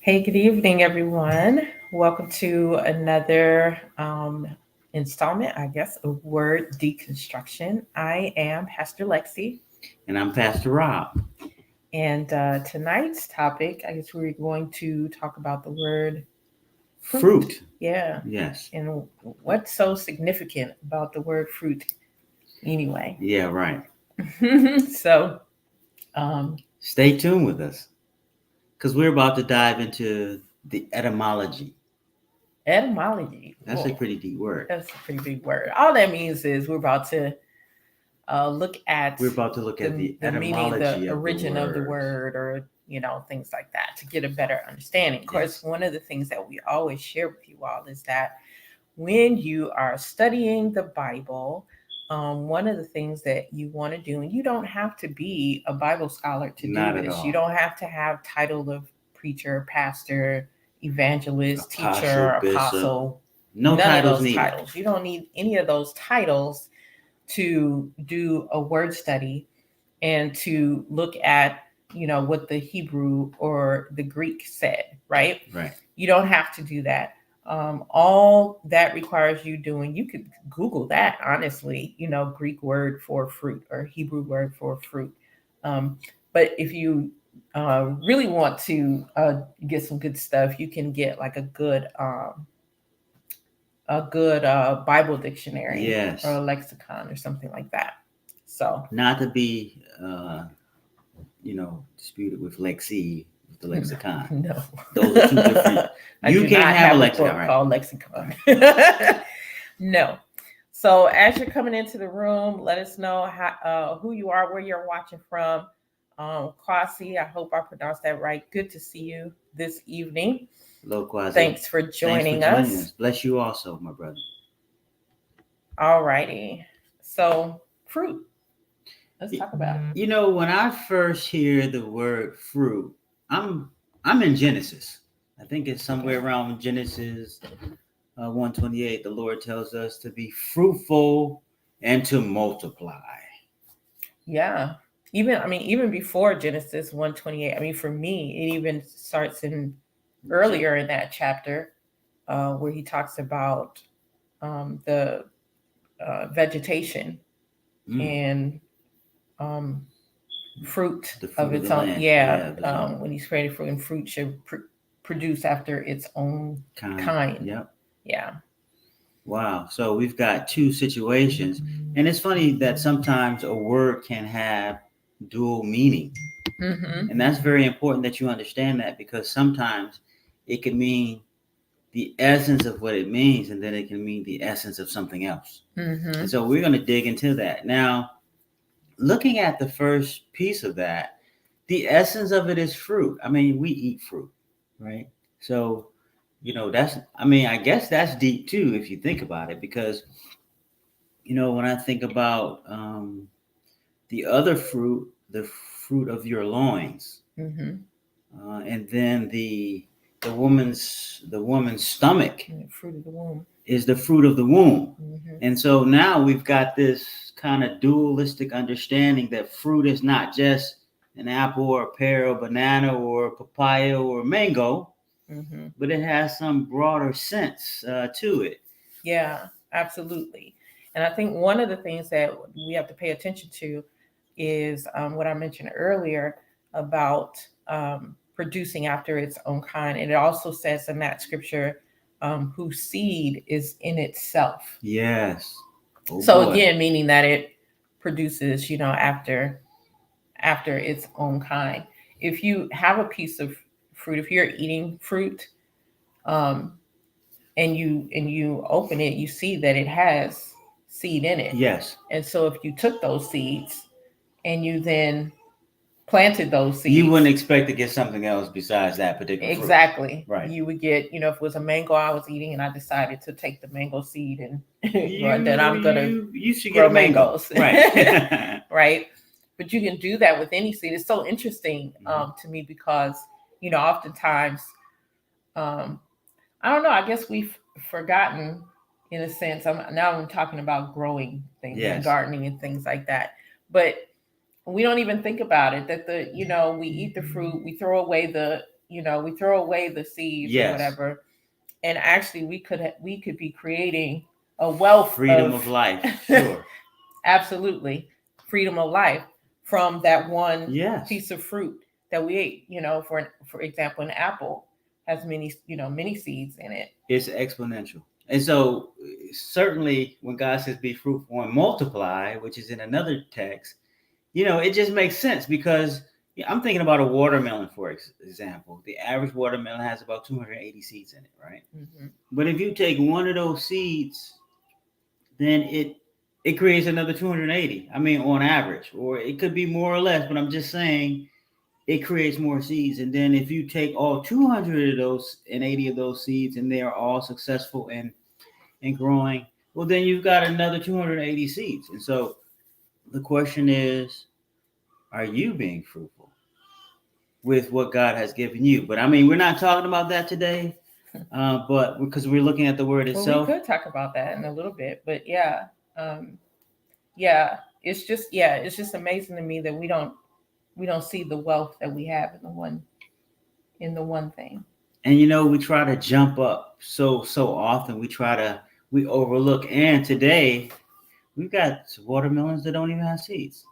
Hey, good evening, everyone. Welcome to another installment, I guess, of Word Deconstruction. I am Pastor Lexi, And I'm Pastor Rob. and tonight's topic, I guess we're going to talk about the word fruit. Fruit. Yeah, Yes. and what's so significant about the word fruit anyway? Yeah, right. so, um, Stay tuned with us because we're about to dive into the etymology. etymology. That's a Whoa, pretty deep word. that's a pretty big word. All that means is we're about to look at We're about to look at the the meaning, the etymology of the origin of the words. word, or things like that to get a better understanding. Of course, Yes. one of the things that we always share with you all is that when you are studying the Bible, one of the things that you want to do, and you don't have to be a Bible scholar to do Not at this. You all. don't have to have title of preacher, pastor, evangelist, Apostle, teacher, bishop. apostle. No None of titles those needed. titles. You don't need any of those titles to do a word study and to look at what the Hebrew or the Greek said, right? Right. You don't have to do that. All that requires you doing, you could Google that, honestly, Greek word for fruit or Hebrew word for fruit. um, but if you really want to get some good stuff, you can get like a good Bible dictionary or a Yes. lexicon or something like that. So Not to be, disputed with Lexi, with the lexicon. no, Those are two different. I You do can't not have a have a lexicon, book right? called Lexicon. No. So as you're coming into the room, let us know who you are, where you're watching from. Kwasi, I hope I pronounced that right. Good to see you this evening. Hello, Quasi. Thanks for Thanks for joining joining us. us. Bless you also, my brother. All righty. So fruit. Let's talk about it. When I first hear the word fruit, I'm I'm in Genesis. I think it's somewhere Okay. around Genesis 128. The Lord tells us to be fruitful and to multiply. Yeah. Even before Genesis 128, for me, it even starts in earlier in that chapter, where he talks about the vegetation Mm, and um, fruit the of fruit of its the own. land. Yeah, Yeah, the zone. when he's created fruit, and fruit should produce after its own Kind. kind. Yep. Yeah. Wow. So we've got two situations. And it's funny that sometimes a word can have dual meaning. Mm-hmm. And that's very important that you understand that because sometimes it can mean the essence of what it means, and then it can mean the essence of something else. Mm-hmm. And so we're going to dig into that. Now, looking at the first piece of that, the essence of it is fruit. I mean, we eat fruit, right? So, I guess that's deep too, if you think about it, because, when I think about the other fruit, the fruit of your loins, Mm-hmm. and then the woman's stomach Yeah, fruit of the womb. is the fruit of the womb. Mm-hmm. And so now we've got this kind of dualistic understanding that fruit is not just an apple or a pear or banana or a papaya or a mango, Mm-hmm. but it has some broader sense to it. Yeah, absolutely. And I think one of the things that we have to pay attention to is what I mentioned earlier about producing after its own kind. And it also says in that scripture, whose seed is in itself. Yes. Oh So boy. again, meaning that it produces, after its own kind. If you have a piece of fruit, if you're eating fruit, um, and you open it, you see that it has seed in it. Yes. And so if you took those seeds and you then planted those You seeds, wouldn't expect to get something else besides that particular fruit. exactly, Right. you would get, if it was a mango I was eating and I decided to take the mango seed and then You I'm gonna you should get grow a mango. mangoes. Right. Right. But you can do that with any seed. It's so interesting to me because oftentimes, um, I don't know. I guess we've forgotten, in a sense. I'm talking about growing things and Yes. gardening and things like that. But we don't even think about it. That we eat the fruit, we throw away we throw away the seeds or Yes. whatever, and actually we could be creating a wealth Freedom of life. Sure. Absolutely, freedom of life from that one Yes. piece of fruit that we ate. For example, an apple has many seeds in it. It's exponential. And so certainly when God says be fruitful and multiply, which is in another text, it just makes sense because I'm thinking about a watermelon, for example. The average watermelon has about 280 seeds in it, right? Mm-hmm. But if you take one of those seeds, then it creates another 280. I mean, on average, or it could be more or less, but I'm just saying it creates more seeds. And then if you take all 200 of those and 80 of those seeds and they are all successful and growing, well, then you've got another 280 seeds. And so the question is, are you being fruitful with what God has given you? But I mean, we're not talking about that today, but because we're looking at the word itself. Well, we could talk about that in a little bit, but it's just amazing to me that we don't see the wealth that we have in the one thing. And we try to jump up so often. We overlook. And today we've got watermelons that don't even have seeds.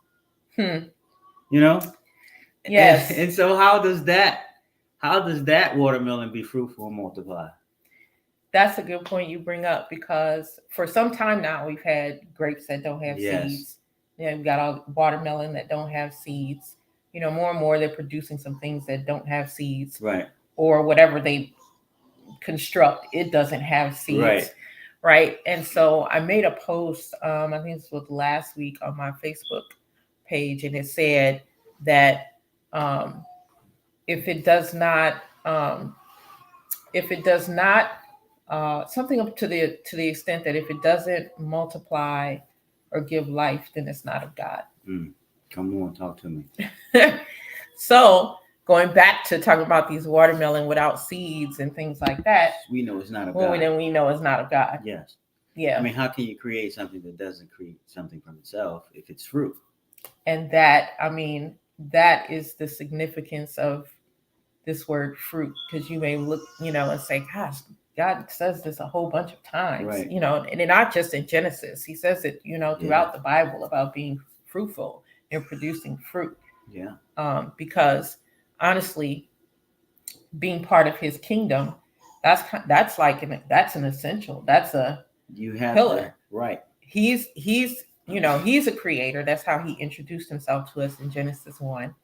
Yes. And so how does that watermelon be fruitful and multiply? That's a good point you bring up, because for some time now we've had grapes that don't have Yes. seeds. Yeah, we've got all watermelon that don't have seeds. More and more they're producing some things that don't have seeds. Right. Or whatever they construct, it doesn't have seeds. Right. And so I made a post, I think this was last week, on my Facebook page, and it said that if it does not something up to the extent that if it doesn't multiply or give life, then it's not of God. Come on, talk to me. So going back to talking about these watermelon without seeds and things like that, we know it's not of God. Well, then we know it's not of God. Yes. Yeah. I mean, how can you create something that doesn't create something from itself if it's fruit? And that is the significance of this word fruit, because you may look, and say, gosh, God says this a whole bunch of times, right. And not just in Genesis. He says it, throughout the Bible about being fruitful and producing fruit. Yeah. Because honestly, being part of His kingdom, that's an essential. That's a pillar. Right. He's He's a creator. That's how He introduced Himself to us in Genesis 1.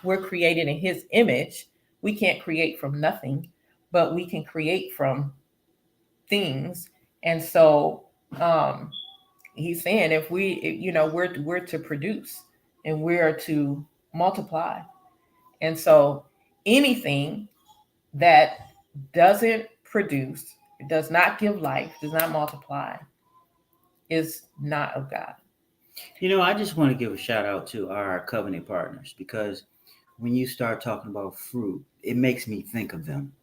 We're created in His image. We can't create from nothing, but we can create from things. And so He's saying if we're to produce and we're to multiply. And so anything that doesn't produce, does not give life, does not multiply, is not of God. I just want to give a shout out to our covenant partners, because when you start talking about fruit, it makes me think of them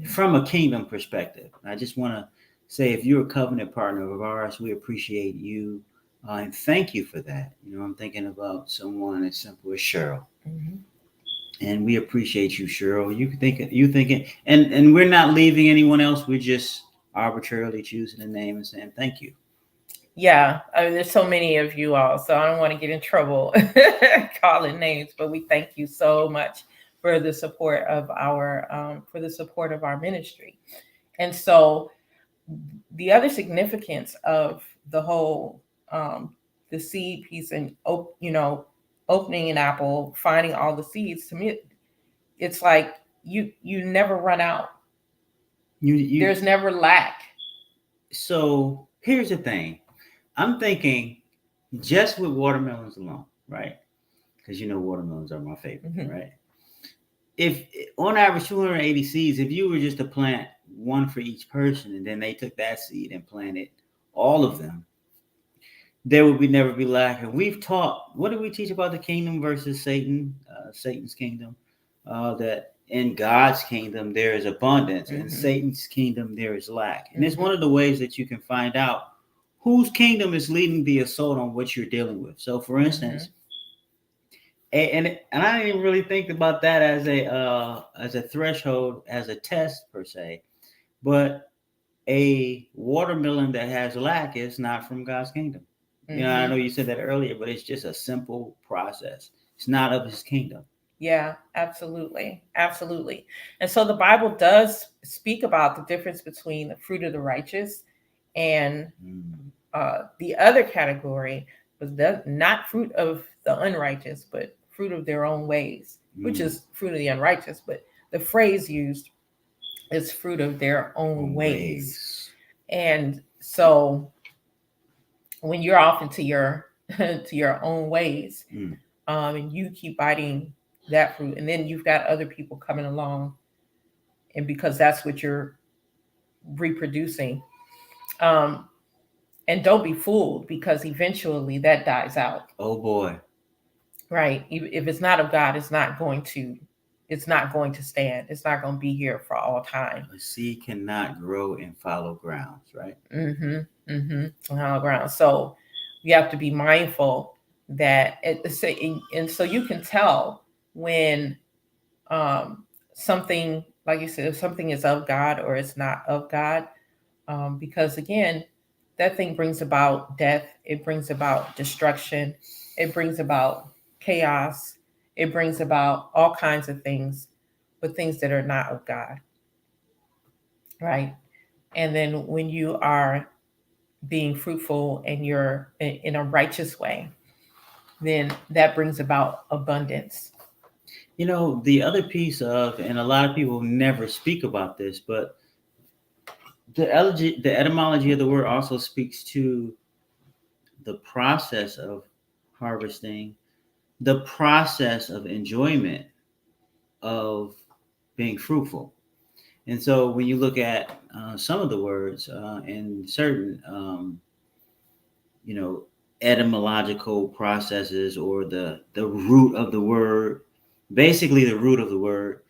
from a kingdom perspective. I just want to say, if you're a covenant partner of ours, we appreciate you and thank you for that. I'm thinking about someone as simple as Cheryl. And we appreciate you, Cheryl. You thinking, and we're not leaving anyone else. We're just arbitrarily choosing a name and saying thank you. Yeah, there's so many of you all, so I don't want to get in trouble calling names, but we thank you so much for the support of our ministry. And so the other significance of the whole the seed piece and opening an apple, finding all the seeds, to me, it's like you never run out. There's never lack. So here's the thing. I'm thinking just with watermelons alone, right? Because watermelons are my favorite, right? If on average 280 seeds, if you were just to plant one for each person and then they took that seed and planted all of them, there would never be lack. And we've taught, what did we teach about the kingdom versus Satan's kingdom? That in God's kingdom there is abundance, in Satan's kingdom there is lack. And it's one of the ways that you can find out whose kingdom is leading the assault on what you're dealing with. So for instance, And I didn't even really think about that as a threshold, as a test per se. But a watermelon that has lack is not from God's kingdom. You know, I know you said that earlier, but it's just a simple process. It's not of his kingdom. Yeah, absolutely. Absolutely. And so the Bible does speak about the difference between the fruit of the righteous and the other category was not fruit of the unrighteous, but fruit of their own ways, which is fruit of the unrighteous. But the phrase used is fruit of their own ways. And so when you're off into your to your own ways, and you keep biting that fruit, and then you've got other people coming along, and because that's what you're reproducing, and don't be fooled, because eventually that dies out. Oh boy. Right. If it's not of God, it's not going to stand. It's not going to be here for all time. A seed cannot grow in fallow grounds, right? Fallow ground. So you have to be mindful that and so you can tell when something, like you said, if something is of God or it's not of God, because again, that thing brings about death. It brings about destruction. It brings about chaos. It brings about all kinds of things, but things that are not of God. Right. And then when you are being fruitful and you're in a righteous way, then that brings about abundance. You know, the other piece of, and a lot of people never speak about this, but the etymology of the word also speaks to the process of harvesting, the process of enjoyment of being fruitful. And so when you look at some of the words in certain, etymological processes, or the root of the word, basically the root of the word,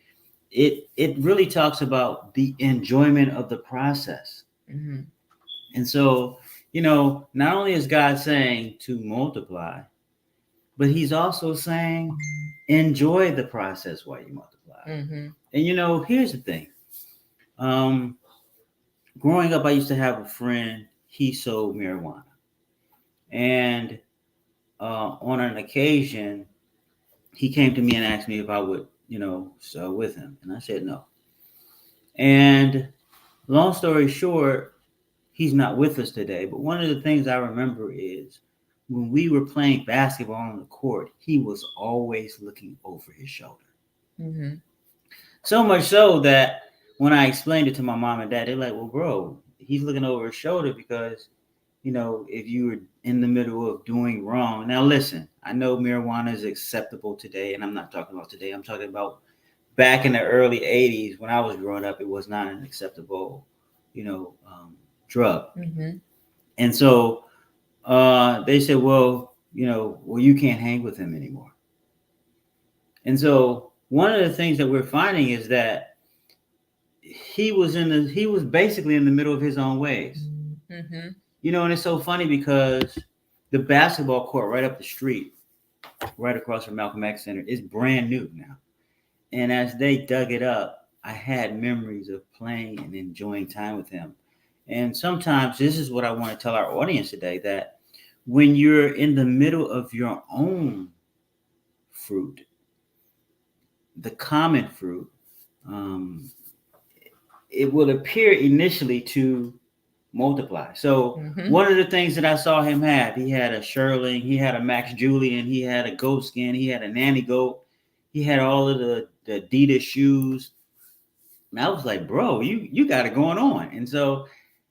it really talks about the enjoyment of the process. And so, not only is God saying to multiply, but he's also saying enjoy the process while you multiply. And here's the thing. Growing up, I used to have a friend. He sold marijuana, and on an occasion, he came to me and asked me if I would, sell with him, and I said no. And long story short, he's not with us today. But one of the things I remember is when we were playing basketball on the court, he was always looking over his shoulder. So much so that when I explained it to my mom and dad, they're like, well, bro, he's looking over his shoulder because, if you were in the middle of doing wrong. Now, listen, I know marijuana is acceptable today, and I'm not talking about today. I'm talking about back in the early 80s when I was growing up, it was not an acceptable, drug. And so they said, well, you can't hang with him anymore. And so one of the things that we're finding is that he was basically in the middle of his own ways. And it's so funny because the basketball court right up the street, right across from Malcolm X Center, is brand new now. And as they dug it up, I had memories of playing and enjoying time with him. And sometimes this is what I want to tell our audience today, that when you're in the middle of your own fruit, the common fruit, it will appear initially to multiply. So one of the things that I saw him have, he had a Shirling, he had a Max Julian, he had a goat skin, he had a nanny goat, he had all of the Adidas shoes. And I was like, bro, you got it going on. And so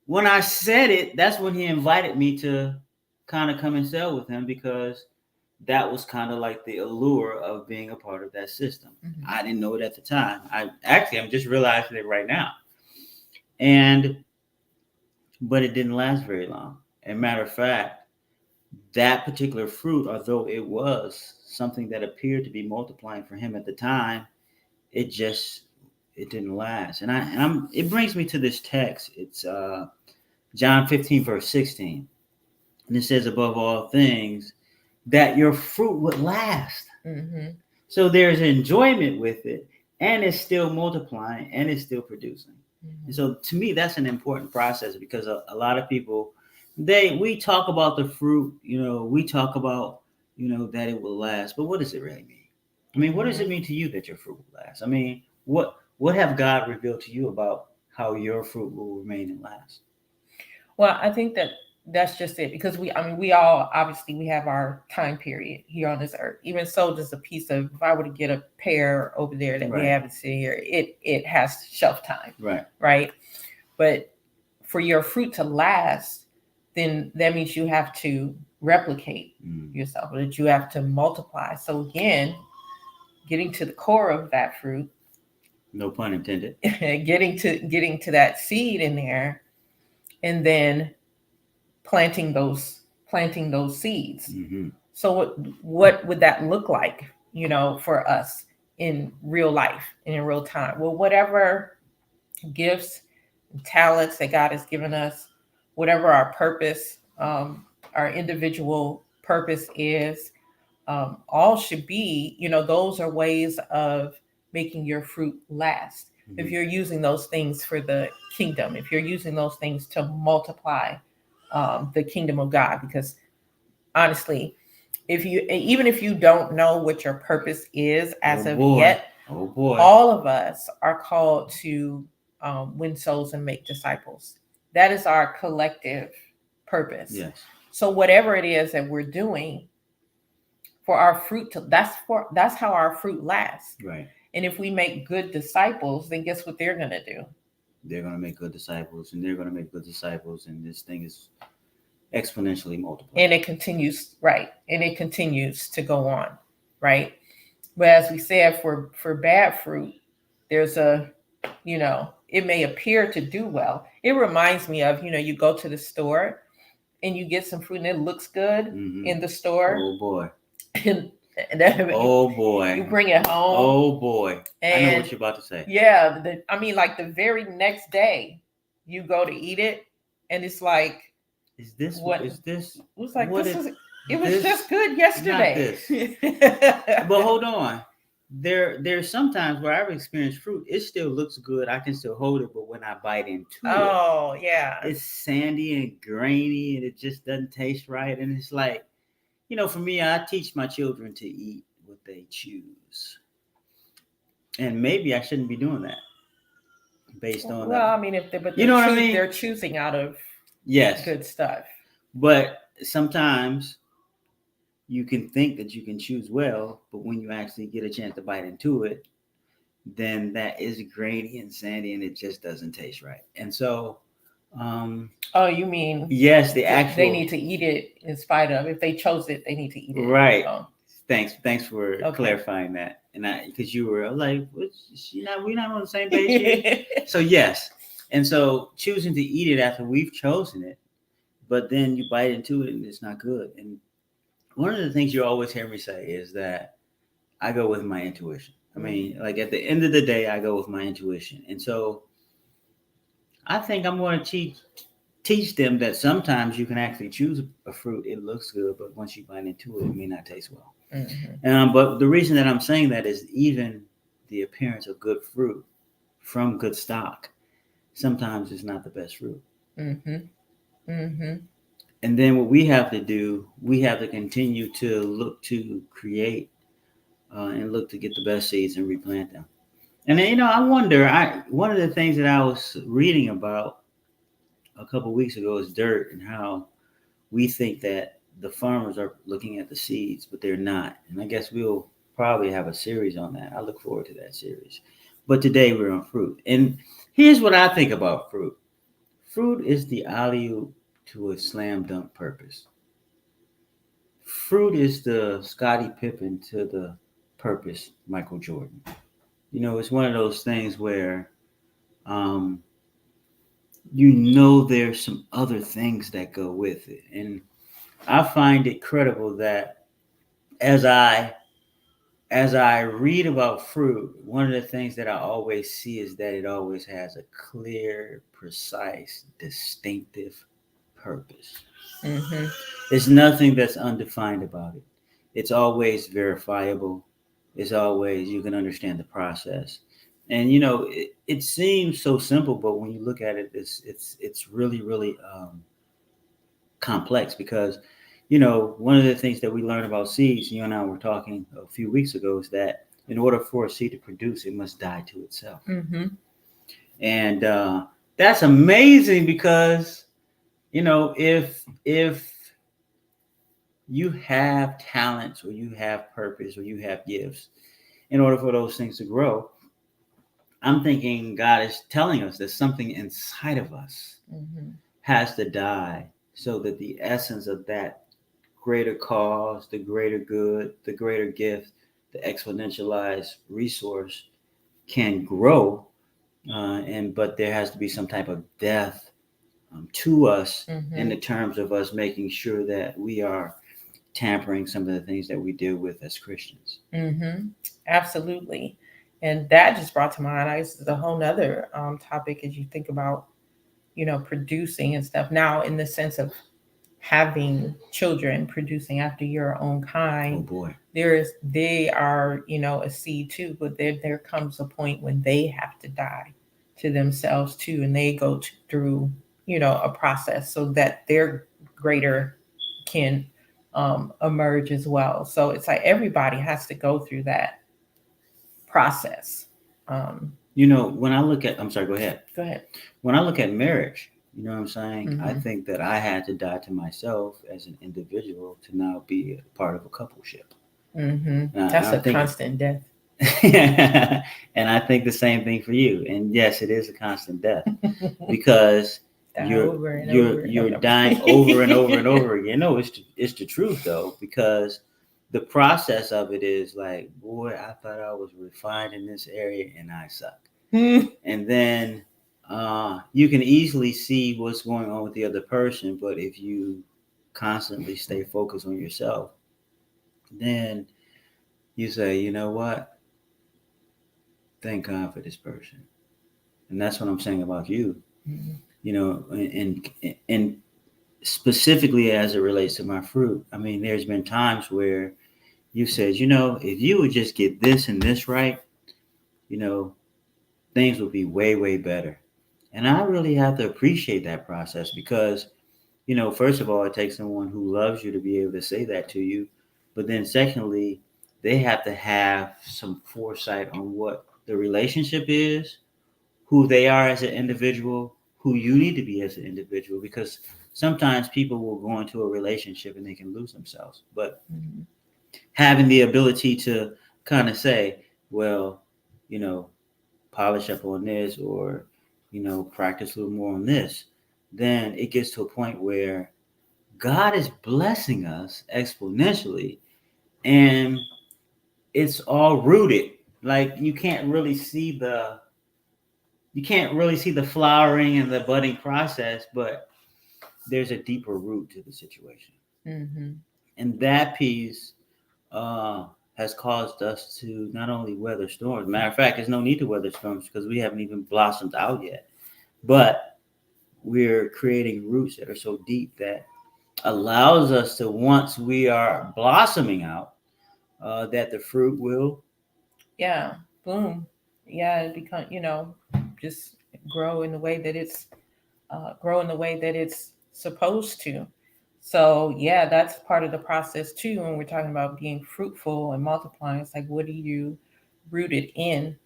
when I said it, that's when he invited me to kind of come and sell with him, because that was kind of like the allure of being a part of that system. I didn't know it at the time. I'm just realizing it right now. But it didn't last very long. As a matter of fact, that particular fruit, although it was something that appeared to be multiplying for him at the time, it didn't last. And it brings me to this text. It's John 15, verse 16. And it says, above all things, that your fruit would last. Mm-hmm. So there's enjoyment with it, and it's still multiplying, and it's still producing. Mm-hmm. And so to me, that's an important process, because a lot of people, we talk about the fruit, we talk about, that it will last, but what does it really mean? I mean, what does it mean to you that your fruit will last? I mean, what have God revealed to you about how your fruit will remain and last? Well, I think that's just it, because we all obviously we have our time period here on this earth. Even so, just a piece of, if I were to get a pear over there that we Right. haven't seen here, it has shelf time, Right. right? But for your fruit to last, then that means you have to replicate yourself, that you have to multiply. So again, getting to the core of that fruit, no pun intended, getting to that seed in there, and then planting those seeds. Mm-hmm. So what would that look like, for us in real life and in real time? Well, whatever gifts and talents that God has given us, whatever our purpose, our individual purpose is, all should be, those are ways of making your fruit last. Mm-hmm. If you're using those things for the kingdom, if you're using those things to multiply the kingdom of God, because honestly, even if you don't know what your purpose is as of yet, all of us are called to win souls and make disciples. That is our collective purpose. Yes. So whatever it is that we're doing for our fruit that's how our fruit lasts. Right. And if we make good disciples, then guess what they're going to do? They're going to make good disciples, and they're going to make good disciples, and this thing is exponentially multiplying. And it continues, right? And it continues to go on, right? But as we said, for bad fruit, there's it may appear to do well. It reminds me of, you go to the store and you get some fruit and it looks good in the store. Oh boy. And oh boy. You bring it home. Oh boy. And I know what you're about to say. Yeah. Like the very next day you go to eat it and it's like, is this what is this? It was like, what this is it was just good yesterday. But hold on. There's sometimes where I've experienced fruit, it still looks good. I can still hold it, but when I bite into it, yeah, it's sandy and grainy and it just doesn't taste right. And it's like, for me, I teach my children to eat what they choose. And maybe I shouldn't be doing that based on I mean, they're choosing out of good stuff. But sometimes you can think that you can choose well, but when you actually get a chance to bite into it, then that is grainy and sandy and it just doesn't taste right. And so you mean yes, they need to eat it in spite of, if they chose it, they need to eat it. Right. Thanks for clarifying that. And because you were like, we're not on the same page here. So yes. And so choosing to eat it after we've chosen it, but then you bite into it and it's not good. And one of the things you always hear me say is that I go with my intuition. I mean, like at the end of the day, I go with my intuition. And so I think I'm going to teach them that sometimes you can actually choose a fruit. It looks good, but once you bite into it, it may not taste well. Mm-hmm. But the reason that I'm saying that is even the appearance of good fruit from good stock sometimes is not the best fruit. Mm-hmm. Mm-hmm. And then what we have to do, we have to continue to look to create and look to get the best seeds and replant them. And then, I wonder, one of the things that I was reading about a couple of weeks ago is dirt, and how we think that the farmers are looking at the seeds, but they're not. And I guess we'll probably have a series on that. I look forward to that series. But today we're on fruit. And here's what I think about fruit. Fruit is the alley-oop to a slam dunk purpose. Fruit is the Scottie Pippen to the purpose Michael Jordan. It's one of those things where there's some other things that go with it. And I find it credible that as I read about fruit, one of the things that I always see is that it always has a clear, precise, distinctive purpose. Mm-hmm. There's nothing that's undefined about it. it's always verifiable. It's always, you can understand the process. And it seems so simple, but when you look at it, it's really, really complex, because one of the things that we learned about seeds, you and I were talking a few weeks ago, is that in order for a seed to produce, it must die to itself. Mm-hmm. And that's amazing, because if you have talents, or you have purpose, or you have gifts, in order for those things to grow, I'm thinking God is telling us that something inside of us Mm-hmm. has to die, so that the essence of that greater cause, the greater good, the greater gift, the exponentialized resource can grow. But there has to be some type of death to us, Mm-hmm. in the terms of us making sure that we are tampering some of the things that we deal with as Christians. Mm-hmm. Absolutely. And that just brought to mind, this is a whole nother topic as you think about, producing and stuff. Now, in the sense of having children, producing after your own Oh kind, boy. they are, a seed too, but there comes a point when they have to die to themselves too, and they go through, a process so that their greater can emerge as well. So it's like everybody has to go through that process. Um, When I look at, I'm sorry, go ahead. Go ahead. When I look at marriage, you know what I'm saying? I Mhm. think that I had to die to myself as an individual to now be a part of a coupleship. That's I a think, constant death. and I think the same thing for you. And yes, it is a constant death, because Die you're over and you're over. No, you're no. dying over and over and over again. No, it's the truth though, because the process of it is like, boy, I thought I was refined in this area and I suck. And then you can easily see what's going on with the other person, but if you constantly stay focused on yourself, then you say, you know what? Thank God for this person. And that's what I'm saying about you. Mhm. And specifically as it relates to my fruit, I mean, there's been times where you said, if you would just get this and this right, you know, things would be way, way better. And I really have to appreciate that process, because, first of all, it takes someone who loves you to be able to say that to you. But then, secondly, they have to have some foresight on what the relationship is, who they are as an individual, who you need to be as an individual, because sometimes people will go into a relationship and they can lose themselves. But Mhm. having the ability to kind of say, well, you know, polish up on this, or, practice a little more on this, then it gets to a point where God is blessing us exponentially, and it's all rooted. Like you can't really see the flowering and the budding process, but there's a deeper root to the situation. Mhm. And that piece uh, has caused us to not only weather storms. Matter of fact, there's no need to weather storms, because we haven't even blossomed out yet. But we're creating roots that are so deep that allows us to, once we are blossoming out, that the fruit will. Yeah. Boom. Yeah. It become, just grow in the way that it's supposed to. So yeah, that's part of the process too. When we're talking about being fruitful and multiplying, it's like, what are you rooted in?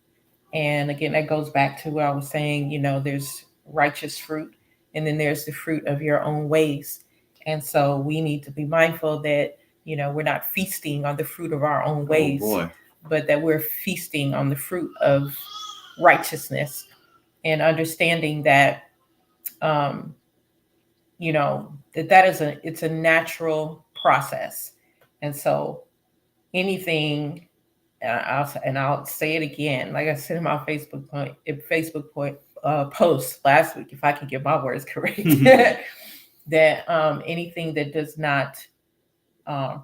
And again, that goes back to what I was saying. There's righteous fruit, and then there's the fruit of your own ways. And so we need to be mindful that we're not feasting on the fruit of our own Oh ways, boy. but that we're feasting on the fruit of righteousness, and understanding that um, that is it's a natural process. And so anything, and I'll say it again, like I said in my post last week, if I can get my words correct, that anything that does not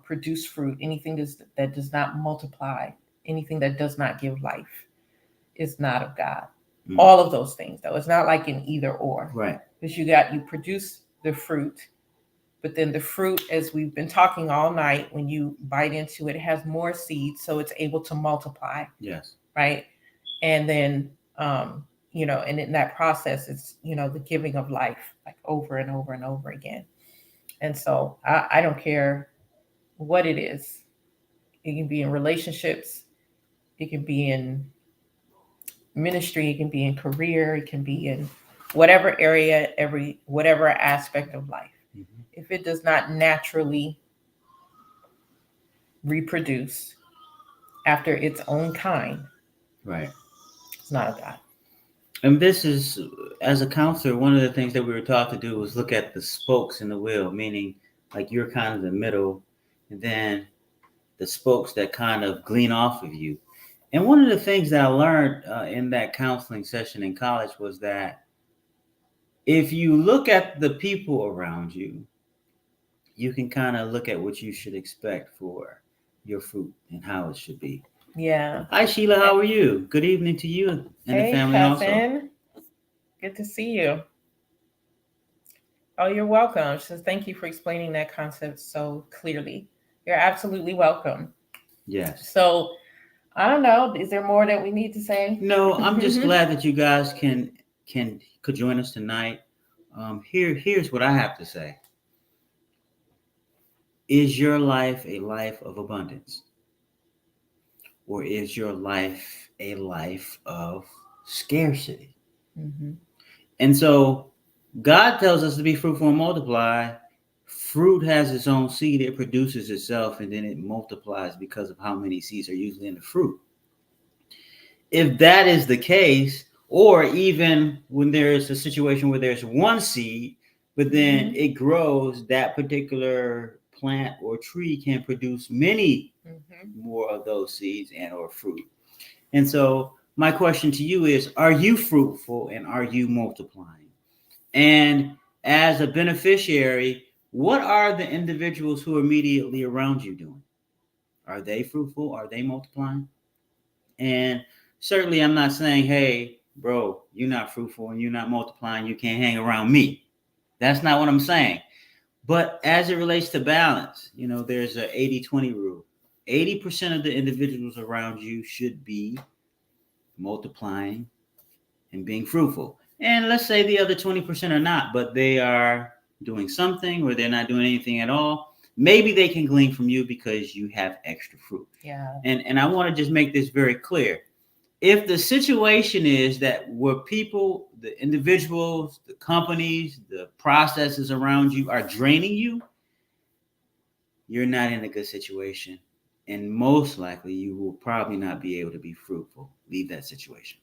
produce fruit, anything that does not multiply, anything that does not give life, is not of God. All of those things, though, it's not like an either or. Right. Because you produce the fruit, But then the fruit, as we've been talking all night, when you bite into it, it has more seeds, so it's able to multiply. Yes. Right. And then, and in that process, it's, the giving of life, like over and over and over again. And so I don't care what it is. It can be in relationships, it can be in ministry, it can be in career, it can be in whatever area, whatever aspect of life. Mm-hmm. If it does not naturally reproduce after its own kind, right, it's not of God. And this is, as a counselor, one of the things that we were taught to do was look at the spokes in the wheel, meaning like you're kind of the middle, and then the spokes that kind of glean off of you. And one of the things that I learned in that counseling session in college was that if you look at the people around you, you can kind of look at what you should expect for your fruit and how it should be. Yeah. Hi, Sheila. How are you? Good evening to you and the family cousin. also. Good to see you. Oh, you're welcome. She says, thank you for explaining that concept so clearly. You're absolutely welcome. Yes. So, I don't know. Is there more that we need to say? No, I'm just glad that you guys could join us tonight. Here's what I have to say. Is your life a life of abundance? Or is your life a life of scarcity? Mm-hmm. And so God tells us to be fruitful and multiply. Fruit has its own seed, it produces itself, and then it multiplies because of how many seeds are usually in the fruit. If that is the case, or even when there's a situation where there's one seed, but then it grows, that particular plant or tree can produce many more of those seeds and or fruit. And so my question to you is, are you fruitful and are you multiplying? And as a beneficiary, what are the individuals who are immediately around you doing? Are they fruitful? Are they multiplying? And certainly I'm not saying, hey, bro, you're not fruitful and you're not multiplying, you can't hang around me. That's not what I'm saying. But as it relates to balance, there's a 80-20 rule. 80% of the individuals around you should be multiplying and being fruitful. And let's say the other 20% are not, but they are doing something or they're not doing anything at all. Maybe they can glean from you because you have extra fruit. Yeah. And I want to just make this very clear. If the situation is that where people, the individuals, the companies, the processes around you are draining you, you're not in a good situation. And most likely you will probably not be able to be fruitful. Leave that situation.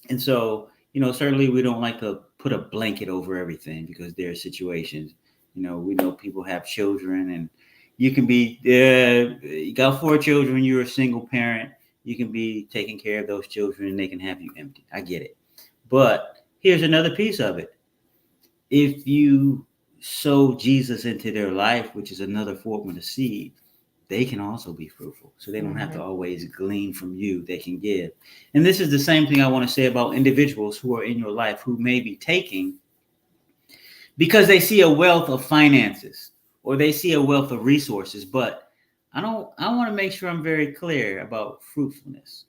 And so, certainly we don't like to put a blanket over everything because there are situations, we know people have children and you can be, you got 4 children, you're a single parent, you can be taking care of those children and they can have you empty. I get it. But here's another piece of it. If you sow Jesus into their life, which is another form of the seed, they can also be fruitful. So they don't have to always glean from you. They can give. And this is the same thing I want to say about individuals who are in your life who may be taking because they see a wealth of finances or they see a wealth of resources. But I want to make sure I'm very clear about fruitfulness.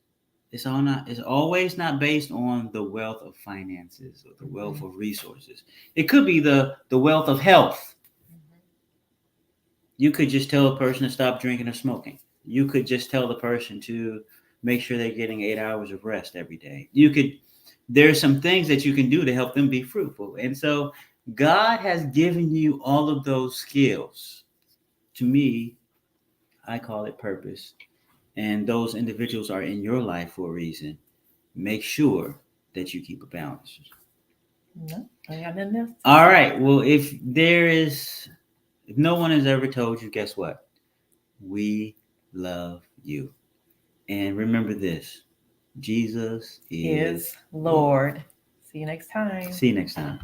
It's always not based on the wealth of finances or the wealth of resources. It could be the wealth of health. You could just tell a person to stop drinking or smoking. You could just tell the person to make sure they're getting 8 hours of rest every day. There's some things that you can do to help them be fruitful. And so God has given you all of those skills. To me, I call it purpose. And those individuals are in your life for a reason. Make sure that you keep a balance. No, I got nothing else. All right. Well, if no one has ever told you, guess what? We love you. And remember this, Jesus is Lord. See you next time. See you next time.